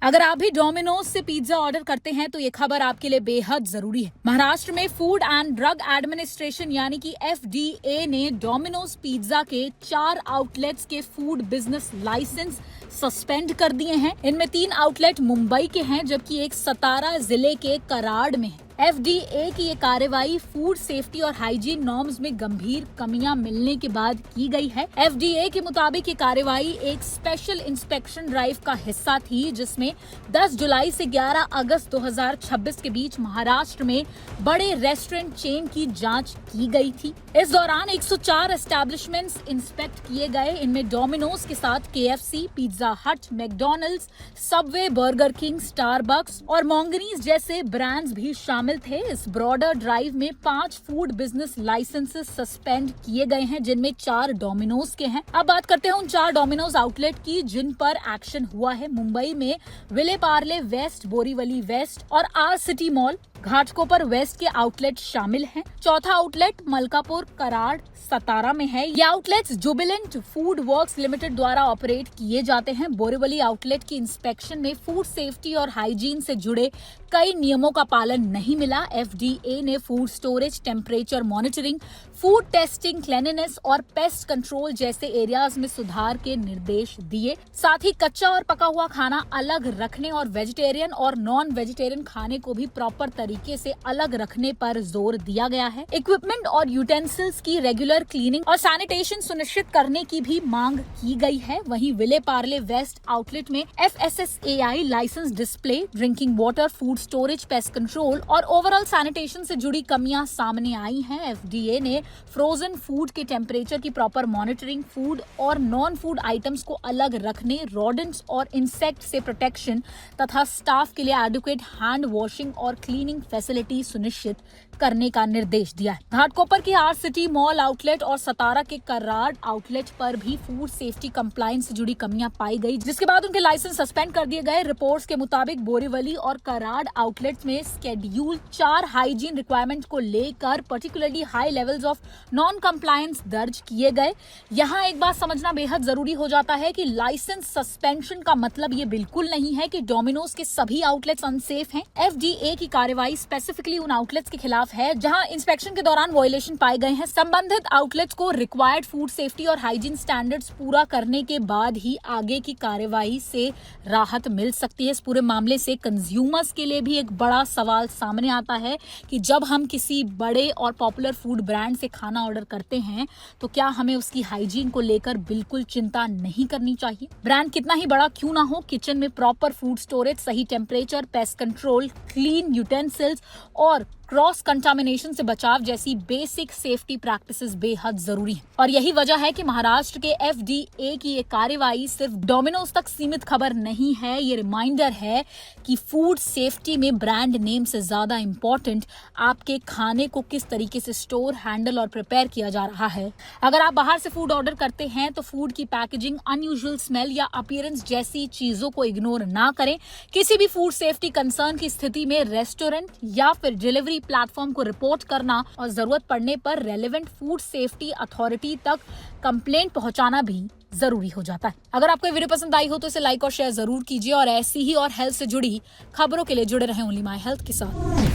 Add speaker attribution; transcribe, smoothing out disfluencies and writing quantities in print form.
Speaker 1: अगर आप भी डोमिनोज से पिज्जा ऑर्डर करते हैं तो ये खबर आपके लिए बेहद जरूरी है। महाराष्ट्र में फूड एंड ड्रग एडमिनिस्ट्रेशन यानी कि FDA ने डोमिनोज पिज्जा के 4 आउटलेट्स के फूड बिजनेस लाइसेंस सस्पेंड कर दिए हैं। इनमें 3 आउटलेट मुंबई के हैं जबकि एक सतारा जिले के कराड़ में है। FDA की ये कार्रवाई फूड सेफ्टी और हाइजीन नॉर्म्स में गंभीर कमियां मिलने के बाद की गई है। FDA के मुताबिक ये कार्रवाई एक स्पेशल इंस्पेक्शन ड्राइव का हिस्सा थी जिसमें 10 जुलाई से 11 अगस्त 2026 के बीच महाराष्ट्र में बड़े रेस्टोरेंट चेन की जांच की गई थी। इस दौरान 104 एस्टैब्लिशमेंट्स इंस्पेक्ट किए गए। इनमें डोमिनोज के साथ KFC, पिज्जा हट, McDonald's, Subway, burger king, Starbucks और मॉन्गनीज जैसे ब्रांड्स भी शामिल थे। इस ब्रॉडर ड्राइव में 5 फूड बिजनेस लाइसेंसेस सस्पेंड किए गए हैं जिनमें 4 डोमिनोज के हैं। अब बात करते हैं उन 4 डोमिनोज आउटलेट की जिन पर एक्शन हुआ है। मुंबई में विले पार्ले वेस्ट, बोरीवली वेस्ट और R city mall, Ghatkopar west के आउटलेट शामिल हैं। चौथा आउटलेट मलकापुर, कराड़, सतारा में है। ये outlets Jubilant food works limited द्वारा ऑपरेट किए जाते हैं। बोरीवली आउटलेट की इंस्पेक्शन में फूड सेफ्टी और हाइजीन से जुड़े कई नियमों का पालन नहीं मिला। FDA ने food storage, temperature monitoring, food testing, cleanliness और पेस्ट कंट्रोल जैसे एरियाज में सुधार के निर्देश दिए। साथ ही कच्चा और पका हुआ खाना अलग रखने और वेजिटेरियन और नॉन वेजिटेरियन खाने को भी प्रॉपर तरीके से अलग रखने पर जोर दिया गया है। इक्विपमेंट और यूटेंसिल्स की रेगुलर क्लीनिंग और सैनिटेशन सुनिश्चित करने की भी मांग की गई है। वहीं विले पार्ले वेस्ट आउटलेट में FSSAI licence display, drinking water, food storage, pest control और ओवरऑल सैनिटेशन से जुड़ी कमियां सामने आई हैं। FDA ने फ्रोजन फूड के टेम्परेचर की प्रॉपर मॉनिटरिंग, फूड और नॉन फूड आइटम्स को अलग रखने, रोडेंट्स और इंसेक्ट से प्रोटेक्शन तथा स्टाफ के लिए एडुकेट हैंड वॉशिंग और क्लीनिंग फैसिलिटी सुनिश्चित करने का निर्देश दिया है। घाटकोपर के आर सिटी मॉल आउटलेट और सतारा के कराड़ आउटलेट पर भी फूड सेफ्टी कंप्लायंस से जुड़ी कमियां पाई गई जिसके बाद उनके लाइसेंस सस्पेंड कर दिए गए। रिपोर्ट्स के मुताबिक बोरीवली और कराड़ आउटलेट्स में स्केड्यूल 4 हाइजीन रिक्वायरमेंट को लेकर particularly high levels of non compliance दर्ज किए गए। यहाँ एक बात समझना बेहद जरूरी हो जाता है कि लाइसेंस सस्पेंशन का मतलब ये बिल्कुल नहीं है कि डोमिनोज के सभी आउटलेट्स अनसेफ हैं। FDA की कार्रवाई स्पेसिफिकली उन आउटलेट्स के खिलाफ है जहां इंस्पेक्शन के दौरान वायलेशन पाए गए हैं। संबंधित आउटलेट्स को रिक्वायर्ड फूड सेफ्टी और हाइजीन स्टैंडर्ड्स पूरा करने के बाद ही आगे की कार्रवाई से राहत मिल सकती है। इस पूरे मामले से कंज्यूमर्स के लिए भी एक बड़ा सवाल सामने आता है कि जब हम किसी बड़े और पॉपुलर फूड ब्रांड से खाना ऑर्डर करते हैं तो क्या हमें उसकी हाइजीन को लेकर बिल्कुल चिंता नहीं करनी चाहिए। ब्रांड कितना ही बड़ा क्यों ना हो, किचन में प्रॉपर फूड स्टोरेज, सही temperature, pest control, clean utensils और क्रॉस कंटामिनेशन से बचाव जैसी बेसिक सेफ्टी प्रैक्टिसेस बेहद जरूरी है। और यही वजह है कि महाराष्ट्र के FDA की ये कार्रवाई सिर्फ डोमिनोज तक सीमित खबर नहीं है। ये रिमाइंडर है कि फूड सेफ्टी में ब्रांड नेम से ज्यादा इम्पोर्टेंट आपके खाने को किस तरीके से स्टोर, हैंडल और प्रिपेयर किया जा रहा है। अगर आप बाहर से फूड ऑर्डर करते हैं तो फूड की पैकेजिंग, अनयूजुअल स्मेल या अपीयरेंस जैसी चीजों को इग्नोर ना करें। किसी भी फूड सेफ्टी कंसर्न की स्थिति में रेस्टोरेंट या फिर डिलीवरी प्लेटफॉर्म को रिपोर्ट करना और जरूरत पड़ने पर रेलेवेंट फूड सेफ्टी अथॉरिटी तक कंप्लेंट पहुंचाना भी जरूरी हो जाता है। अगर आपको ये वीडियो पसंद आई हो तो इसे लाइक और शेयर जरूर कीजिए और ऐसी ही और हेल्थ से जुड़ी खबरों के लिए जुड़े रहें ओनली माय हेल्थ के साथ।